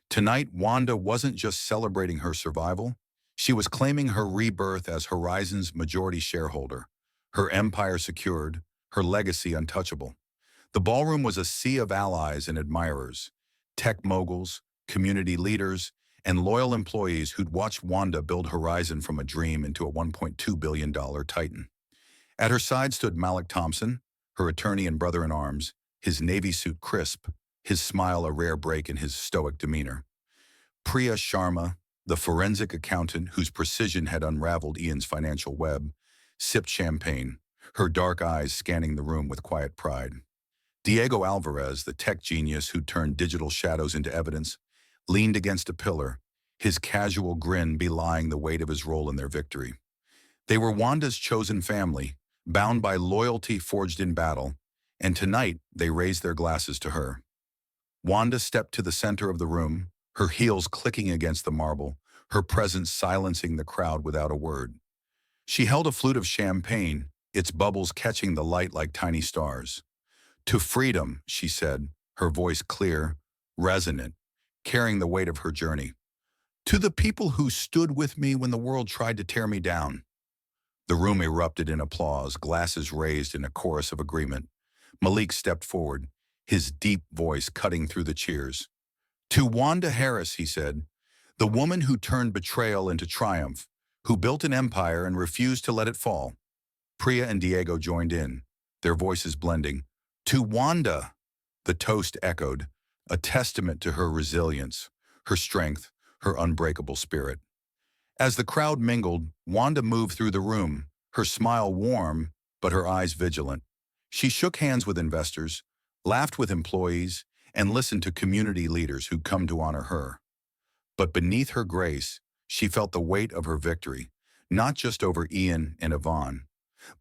Tonight, Wanda wasn't just celebrating her survival, she was claiming her rebirth as Horizon's majority shareholder, her empire secured, her legacy untouchable. The ballroom was a sea of allies and admirers, tech moguls, community leaders, and loyal employees who'd watched Wanda build Horizon from a dream into a $1.2 billion titan. At her side stood Malik Thompson, her attorney and brother-in-arms, his navy suit crisp, his smile a rare break in his stoic demeanor. Priya Sharma, the forensic accountant whose precision had unraveled Ian's financial web, sipped champagne, her dark eyes scanning the room with quiet pride. Diego Alvarez, the tech genius who turned digital shadows into evidence, leaned against a pillar, his casual grin belying the weight of his role in their victory. They were Wanda's chosen family, bound by loyalty forged in battle, and tonight they raised their glasses to her. Wanda stepped to the center of the room, her heels clicking against the marble, her presence silencing the crowd without a word. She held a flute of champagne, its bubbles catching the light like tiny stars. "To freedom," she said, her voice clear, resonant, carrying the weight of her journey. "To the people who stood with me when the world tried to tear me down." The room erupted in applause, glasses raised in a chorus of agreement. Malik stepped forward, his deep voice cutting through the cheers. "To Wanda Harris," he said, "the woman who turned betrayal into triumph, who built an empire and refused to let it fall." Priya and Diego joined in, their voices blending. "To Wanda," the toast echoed, a testament to her resilience, her strength, her unbreakable spirit. As the crowd mingled, Wanda moved through the room, her smile warm, but her eyes vigilant. She shook hands with investors, laughed with employees, and listened to community leaders who'd come to honor her. But beneath her grace, she felt the weight of her victory, not just over Ian and Yvonne,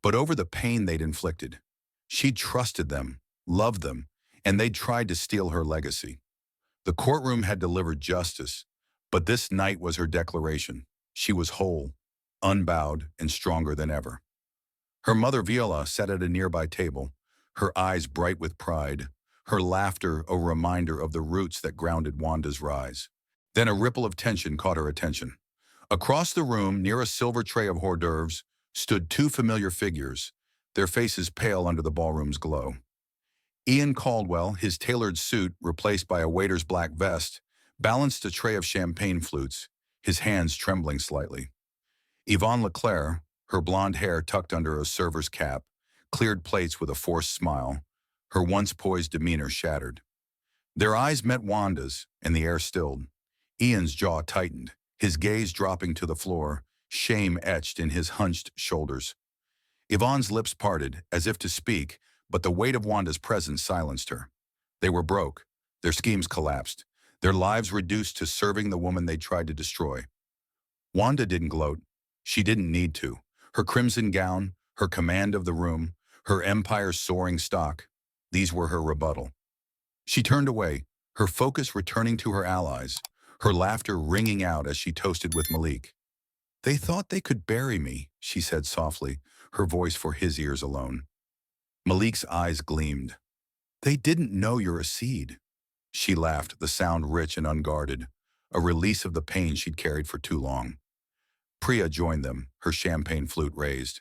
but over the pain they'd inflicted. She'd trusted them, loved them, and they'd tried to steal her legacy. The courtroom had delivered justice, but this night was her declaration. She was whole, unbowed, and stronger than ever. Her mother Viola sat at a nearby table, her eyes bright with pride, her laughter a reminder of the roots that grounded Wanda's rise. Then a ripple of tension caught her attention. Across the room, near a silver tray of hors d'oeuvres, stood two familiar figures, their faces pale under the ballroom's glow. Ian Caldwell, his tailored suit replaced by a waiter's black vest, balanced a tray of champagne flutes, his hands trembling slightly. Yvonne LeClaire, her blonde hair tucked under a server's cap, cleared plates with a forced smile, her once poised demeanor shattered. Their eyes met Wanda's, and the air stilled. Ian's jaw tightened, his gaze dropping to the floor, shame etched in his hunched shoulders. Yvonne's lips parted, as if to speak, but the weight of Wanda's presence silenced her. They were broke, their schemes collapsed, their lives reduced to serving the woman they tried to destroy. Wanda didn't gloat. She didn't need to. Her crimson gown, her command of the room, her empire's soaring stock. These were her rebuttal. She turned away, her focus returning to her allies, her laughter ringing out as she toasted with Malik. "They thought they could bury me," she said softly, her voice for his ears alone. Malik's eyes gleamed. "They didn't know you're a seed." She laughed, the sound rich and unguarded, a release of the pain she'd carried for too long. Priya joined them, her champagne flute raised.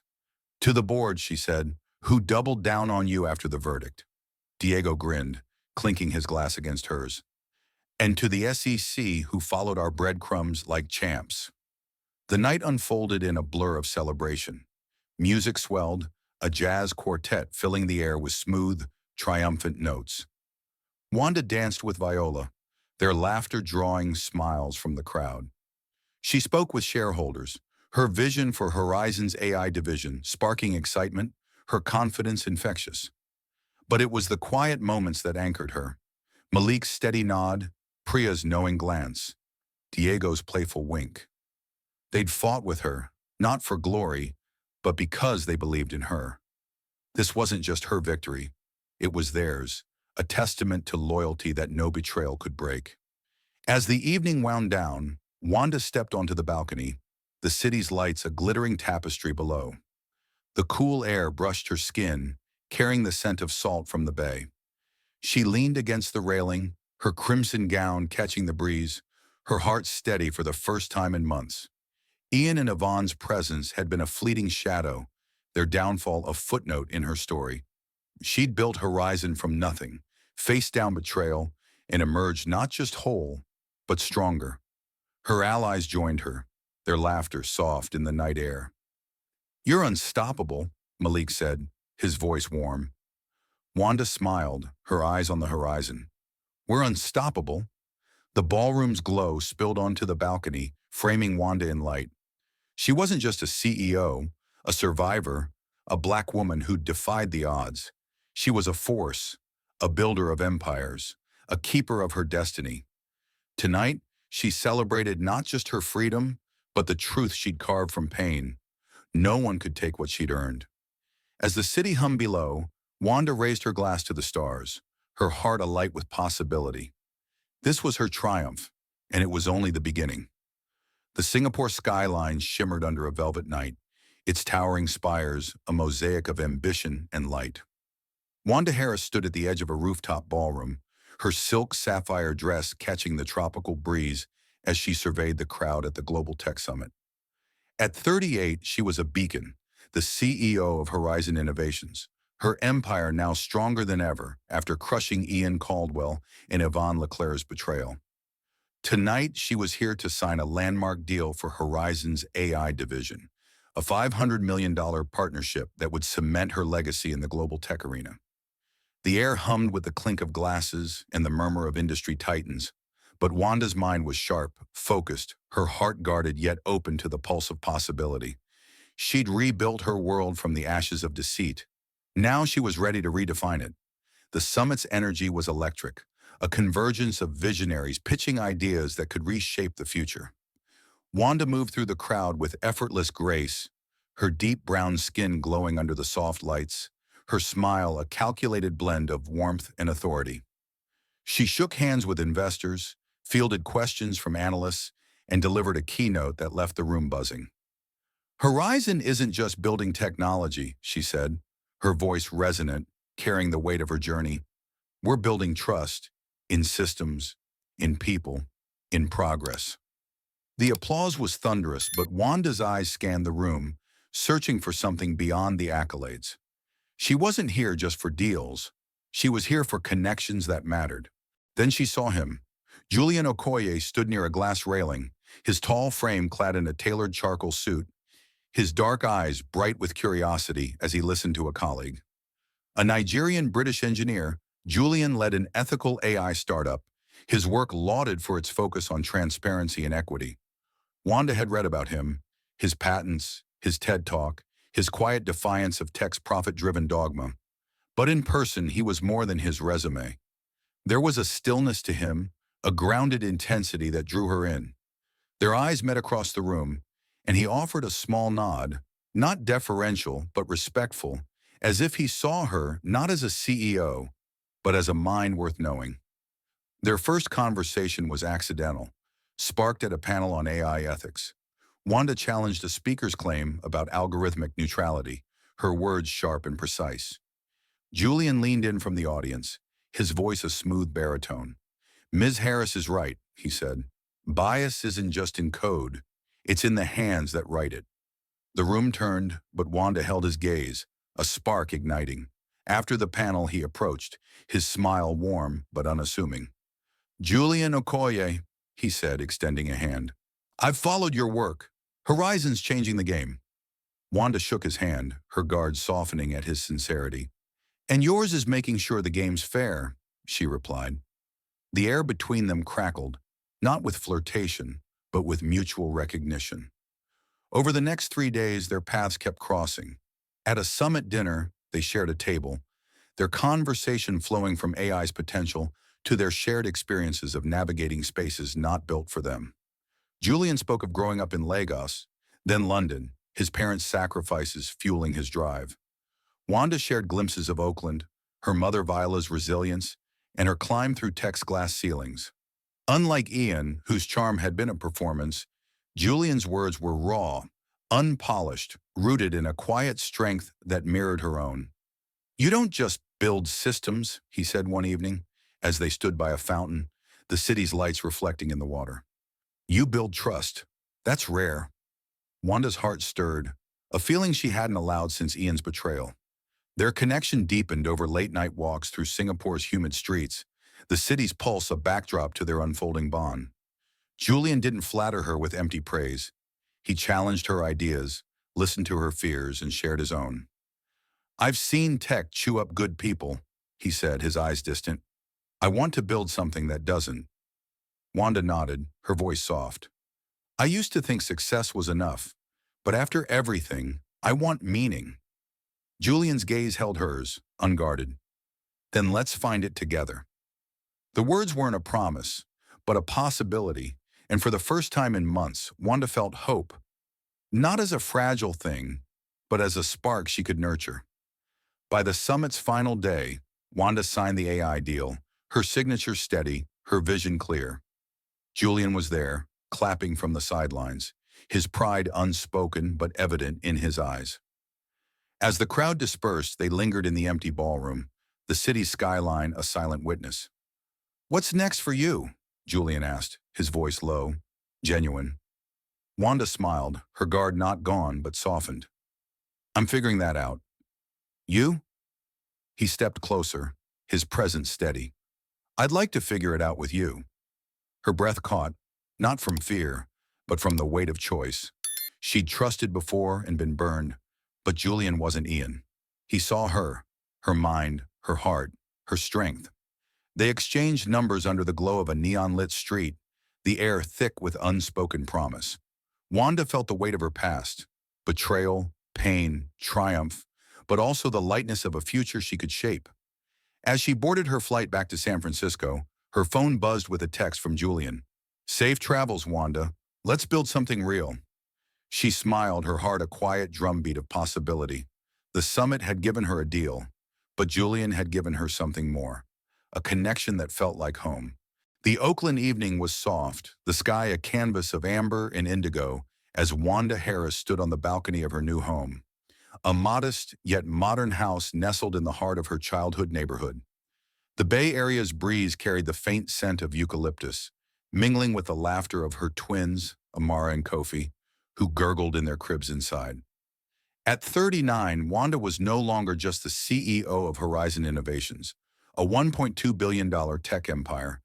"To the board," she said. "Who doubled down on you after the verdict?" Diego grinned, clinking his glass against hers. "And to the SEC who followed our breadcrumbs like champs." The night unfolded in a blur of celebration. Music swelled, a jazz quartet filling the air with smooth, triumphant notes. Wanda danced with Viola, their laughter drawing smiles from the crowd. She spoke with shareholders, her vision for Horizon's AI division sparking excitement, her confidence infectious. But it was the quiet moments that anchored her. Malik's steady nod, Priya's knowing glance, Diego's playful wink. They'd fought with her, not for glory, but because they believed in her. This wasn't just her victory, it was theirs, a testament to loyalty that no betrayal could break. As the evening wound down, Wanda stepped onto the balcony, the city's lights a glittering tapestry below. The cool air brushed her skin, carrying the scent of salt from the bay. She leaned against the railing, her crimson gown catching the breeze, her heart steady for the first time in months. Ian and Yvonne's presence had been a fleeting shadow, their downfall a footnote in her story. She'd built Horizon from nothing, faced down betrayal, and emerged not just whole, but stronger. Her allies joined her, their laughter soft in the night air. "You're unstoppable," Malik said, his voice warm. Wanda smiled, her eyes on the horizon. "We're unstoppable." The ballroom's glow spilled onto the balcony, framing Wanda in light. She wasn't just a CEO, a survivor, a black woman who defied the odds. She was a force, a builder of empires, a keeper of her destiny. Tonight, she celebrated not just her freedom, but the truth she'd carved from pain. No one could take what she'd earned. As the city hummed below, Wanda raised her glass to the stars, her heart alight with possibility. This was her triumph, and it was only the beginning. The Singapore skyline shimmered under a velvet night, its towering spires a mosaic of ambition and light. Wanda Harris stood at the edge of a rooftop ballroom, her silk sapphire dress catching the tropical breeze as she surveyed the crowd at the Global Tech Summit. At 38, she was a beacon, the CEO of Horizon Innovations, her empire now stronger than ever after crushing Ian Caldwell and Yvonne Leclerc's betrayal. Tonight, she was here to sign a landmark deal for Horizon's AI division, a $500 million partnership that would cement her legacy in the global tech arena. The air hummed with the clink of glasses and the murmur of industry titans, but Wanda's mind was sharp, focused, her heart guarded yet open to the pulse of possibility. She'd rebuilt her world from the ashes of deceit. Now she was ready to redefine it. The summit's energy was electric, a convergence of visionaries pitching ideas that could reshape the future. Wanda moved through the crowd with effortless grace, her deep brown skin glowing under the soft lights, her smile a calculated blend of warmth and authority. She shook hands with investors, fielded questions from analysts, and delivered a keynote that left the room buzzing. "Horizon isn't just building technology," she said, her voice resonant, carrying the weight of her journey. "We're building trust, in systems, in people, in progress." The applause was thunderous, but Wanda's eyes scanned the room, searching for something beyond the accolades. She wasn't here just for deals. She was here for connections that mattered. Then she saw him. Julian Okoye stood near a glass railing, his tall frame clad in a tailored charcoal suit, his dark eyes bright with curiosity as he listened to a colleague. A Nigerian-British engineer, Julian led an ethical AI startup, his work lauded for its focus on transparency and equity. Wanda had read about him, his patents, his TED Talk, his quiet defiance of tech's profit-driven dogma. But in person, he was more than his resume. There was a stillness to him, a grounded intensity that drew her in. Their eyes met across the room, and he offered a small nod, Not deferential, but respectful, as if he saw her not as a CEO, but as a mind worth knowing. Their first conversation was accidental, sparked at a panel on AI ethics. Wanda challenged a speaker's claim about algorithmic neutrality, her words sharp and precise. Julian leaned in from the audience, his voice a smooth baritone. "Ms. Harris is right," he said. "Bias isn't just in code, it's in the hands that write it." The room turned, but Wanda held his gaze, a spark igniting. After the panel he approached, his smile warm but unassuming. "Julian Okoye," he said, extending a hand. "I've followed your work. Horizon's changing the game." Wanda shook his hand, her guard softening at his sincerity. "And yours is making sure the game's fair," she replied. The air between them crackled, not with flirtation, but with mutual recognition. Over the next 3 days, their paths kept crossing. At a summit dinner, they shared a table, their conversation flowing from AI's potential to their shared experiences of navigating spaces not built for them. Julian spoke of growing up in Lagos, then London, his parents' sacrifices fueling his drive. Wanda shared glimpses of Oakland, her mother Viola's resilience, and her climb through tech's glass ceilings. Unlike Ian, whose charm had been a performance, Julian's words were raw, unpolished, rooted in a quiet strength that mirrored her own. "You don't just build systems," he said one evening, as they stood by a fountain, the city's lights reflecting in the water. "You build trust. That's rare." Wanda's heart stirred, a feeling she hadn't allowed since Ian's betrayal. Their connection deepened over late-night walks through Singapore's humid streets, the city's pulse a backdrop to their unfolding bond. Julian didn't flatter her with empty praise. He challenged her ideas, listened to her fears, and shared his own. "I've seen tech chew up good people," he said, his eyes distant. "I want to build something that doesn't." Wanda nodded, her voice soft. "I used to think success was enough, but after everything, I want meaning." Julian's gaze held hers, unguarded. "Then let's find it together." The words weren't a promise, but a possibility, and for the first time in months, Wanda felt hope, not as a fragile thing, but as a spark she could nurture. By the summit's final day, Wanda signed the AI deal, her signature steady, her vision clear. Julian was there, clapping from the sidelines, his pride unspoken but evident in his eyes. As the crowd dispersed, they lingered in the empty ballroom, the city's skyline a silent witness. "What's next for you?" Julian asked, his voice low, genuine. Wanda smiled, her guard not gone but softened. "I'm figuring that out." "You?" He stepped closer, his presence steady. "I'd like to figure it out with you." Her breath caught, not from fear, but from the weight of choice. She'd trusted before and been burned, but Julian wasn't Ian. He saw her mind, her heart, her strength. They exchanged numbers under the glow of a neon-lit street, the air thick with unspoken promise. Wanda felt the weight of her past, betrayal, pain, triumph, but also the lightness of a future she could shape. As she boarded her flight back to San Francisco, her phone buzzed with a text from Julian. "Safe travels, Wanda. Let's build something real." She smiled, her heart a quiet drumbeat of possibility. The summit had given her a deal, but Julian had given her something more, a connection that felt like home. The Oakland evening was soft, the sky a canvas of amber and indigo, as Wanda Harris stood on the balcony of her new home, a modest yet modern house nestled in the heart of her childhood neighborhood. The Bay Area's breeze carried the faint scent of eucalyptus, mingling with the laughter of her twins, Amara and Kofi, who gurgled in their cribs inside. At 39, Wanda was no longer just the CEO of Horizon Innovations, a $1.2 billion tech empire.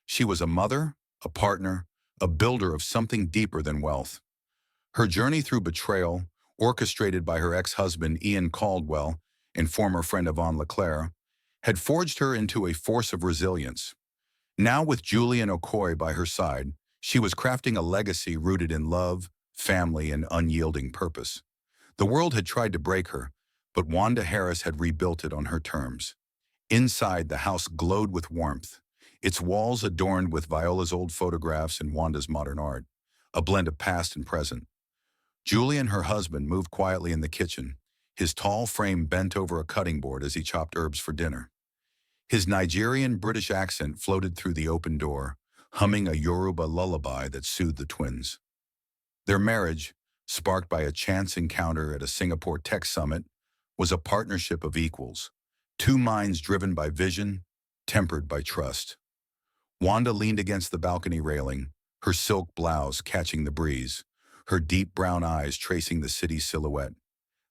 She was a mother, a partner, a builder of something deeper than wealth. Her journey through betrayal, orchestrated by her ex-husband Ian Caldwell and former friend Yvonne Leclerc, had forged her into a force of resilience. Now with Julian Okoye by her side, she was crafting a legacy rooted in love, family, and unyielding purpose. The world had tried to break her, but Wanda Harris had rebuilt it on her terms. Inside, the house glowed with warmth, its walls adorned with Viola's old photographs and Wanda's modern art, a blend of past and present. Julian, her husband, moved quietly in the kitchen, his tall frame bent over a cutting board as he chopped herbs for dinner. His Nigerian-British accent floated through the open door, humming a Yoruba lullaby that soothed the twins. Their marriage, sparked by a chance encounter at a Singapore tech summit, was a partnership of equals, two minds driven by vision, tempered by trust. Wanda leaned against the balcony railing, her silk blouse catching the breeze, her deep brown eyes tracing the city's silhouette.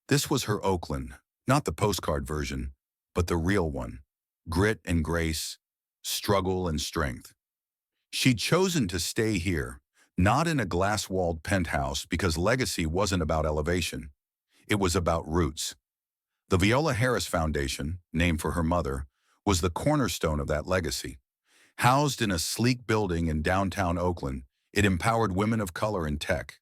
This was her Oakland, not the postcard version, but the real one. Grit and grace, struggle and strength. She'd chosen to stay here, not in a glass-walled penthouse because legacy wasn't about elevation. It was about roots. The Viola Harris Foundation, named for her mother, was the cornerstone of that legacy. Housed in a sleek building in downtown Oakland, it empowered women of color in tech,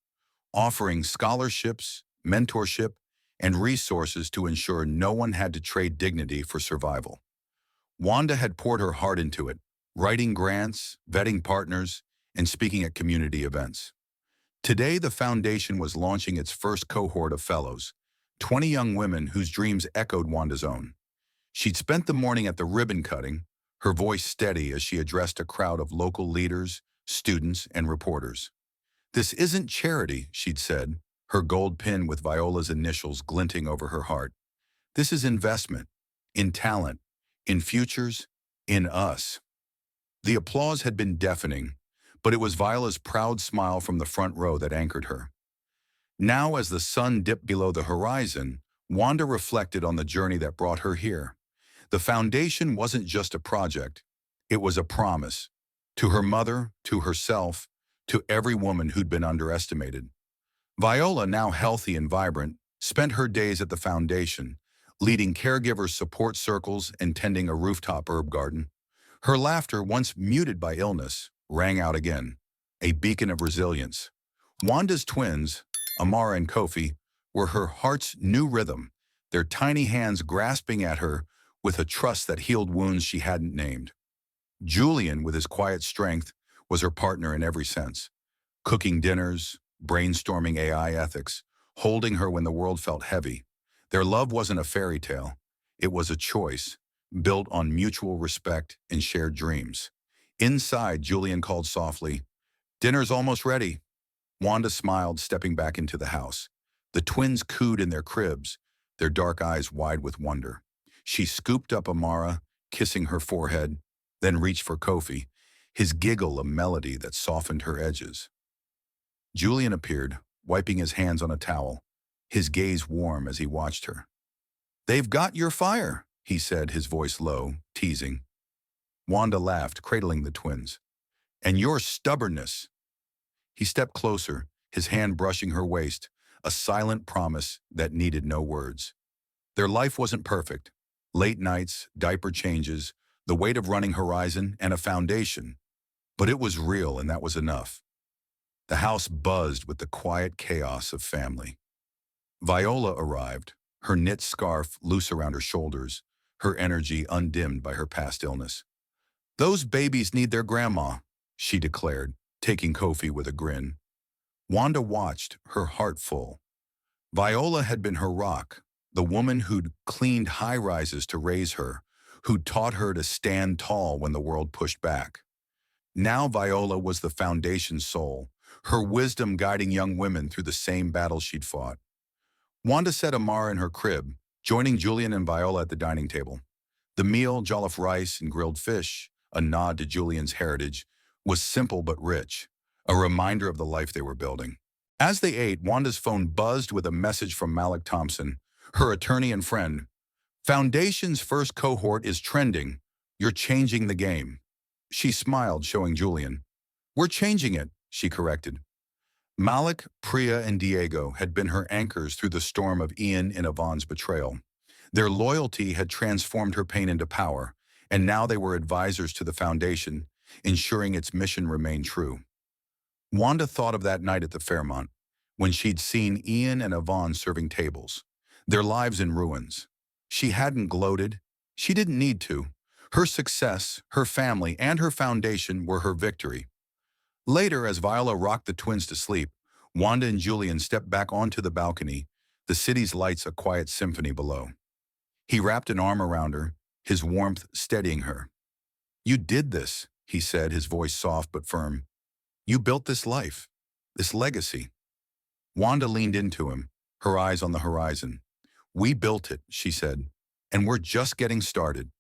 offering scholarships, mentorship, and resources to ensure no one had to trade dignity for survival. Wanda had poured her heart into it, writing grants, vetting partners, and speaking at community events. Today, the foundation was launching its first cohort of fellows, 20 young women whose dreams echoed Wanda's own. She'd spent the morning at the ribbon cutting, her voice steady as she addressed a crowd of local leaders, students, and reporters. "This isn't charity," she'd said, her gold pin with Viola's initials glinting over her heart. "This is investment, in talent, in futures, in us." The applause had been deafening, but it was Viola's proud smile from the front row that anchored her. Now, as the sun dipped below the horizon, Wanda reflected on the journey that brought her here. The foundation wasn't just a project, it was a promise. To her mother, to herself, to every woman who'd been underestimated. Viola, now healthy and vibrant, spent her days at the foundation, leading caregiver support circles and tending a rooftop herb garden. Her laughter, once muted by illness, rang out again, a beacon of resilience. Wanda's twins, Amara and Kofi, were her heart's new rhythm, their tiny hands grasping at her with a trust that healed wounds she hadn't named. Julian, with his quiet strength, was her partner in every sense, cooking dinners, brainstorming AI ethics, holding her when the world felt heavy. Their love wasn't a fairy tale. It was a choice, built on mutual respect and shared dreams. Inside, Julian called softly, "Dinner's almost ready." Wanda smiled, stepping back into the house. The twins cooed in their cribs, their dark eyes wide with wonder. She scooped up Amara, kissing her forehead, then reached for Kofi, his giggle a melody that softened her edges. Julian appeared, wiping his hands on a towel, his gaze warm as he watched her. "They've got your fire," he said, his voice low, teasing. Wanda laughed, cradling the twins. "And your stubbornness." He stepped closer, his hand brushing her waist, a silent promise that needed no words. Their life wasn't perfect. Late nights, diaper changes, the weight of running Horizon, and a foundation. But it was real, and that was enough. The house buzzed with the quiet chaos of family. Viola arrived, her knit scarf loose around her shoulders, her energy undimmed by her past illness. "Those babies need their grandma," she declared, taking Kofi with a grin. Wanda watched, her heart full. Viola had been her rock, the woman who'd cleaned high-rises to raise her, who'd taught her to stand tall when the world pushed back. Now Viola was the foundation's soul, her wisdom guiding young women through the same battles she'd fought. Wanda set Amara in her crib, joining Julian and Viola at the dining table. The meal, jollof rice and grilled fish, a nod to Julian's heritage, was simple but rich, a reminder of the life they were building. As they ate, Wanda's phone buzzed with a message from Malik Thompson, her attorney and friend. "Foundation's first cohort is trending. You're changing the game." She smiled, showing Julian. "We're changing it," she corrected. Malik, Priya, and Diego had been her anchors through the storm of Ian and Yvonne's betrayal. Their loyalty had transformed her pain into power, and now they were advisors to the foundation, ensuring its mission remained true. Wanda thought of that night at the Fairmont, when she'd seen Ian and Yvonne serving tables, their lives in ruins. She hadn't gloated. She didn't need to. Her success, her family, and her foundation were her victory. Later, as Viola rocked the twins to sleep, Wanda and Julian stepped back onto the balcony, the city's lights a quiet symphony below. He wrapped an arm around her, his warmth steadying her. "You did this," he said, his voice soft but firm. "You built this life, this legacy." Wanda leaned into him, her eyes on the horizon. "We built it," she said, "and we're just getting started."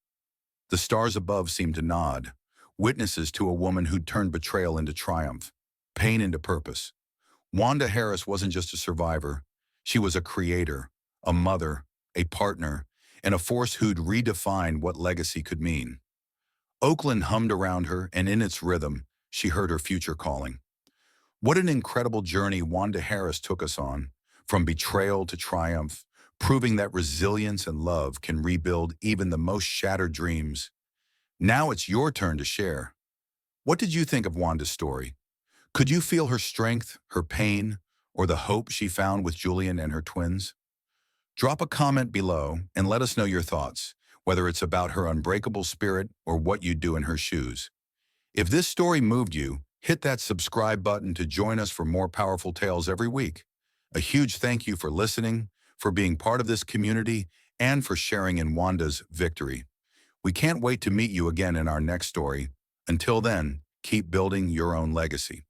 The stars above seemed to nod, witnesses to a woman who'd turned betrayal into triumph, pain into purpose. Wanda Harris wasn't just a survivor. She was a creator, a mother, a partner, and a force who'd redefined what legacy could mean. Oakland hummed around her, and in its rhythm, she heard her future calling. What an incredible journey Wanda Harris took us on, from betrayal to triumph, proving that resilience and love can rebuild even the most shattered dreams. Now it's your turn to share. What did you think of Wanda's story? Could you feel her strength, her pain, or the hope she found with Julian and her twins? Drop a comment below and let us know your thoughts, whether it's about her unbreakable spirit or what you'd do in her shoes. If this story moved you, hit that subscribe button to join us for more powerful tales every week. A huge thank you for listening, for being part of this community, and for sharing in Wanda's victory. We can't wait to meet you again in our next story. Until then, keep building your own legacy.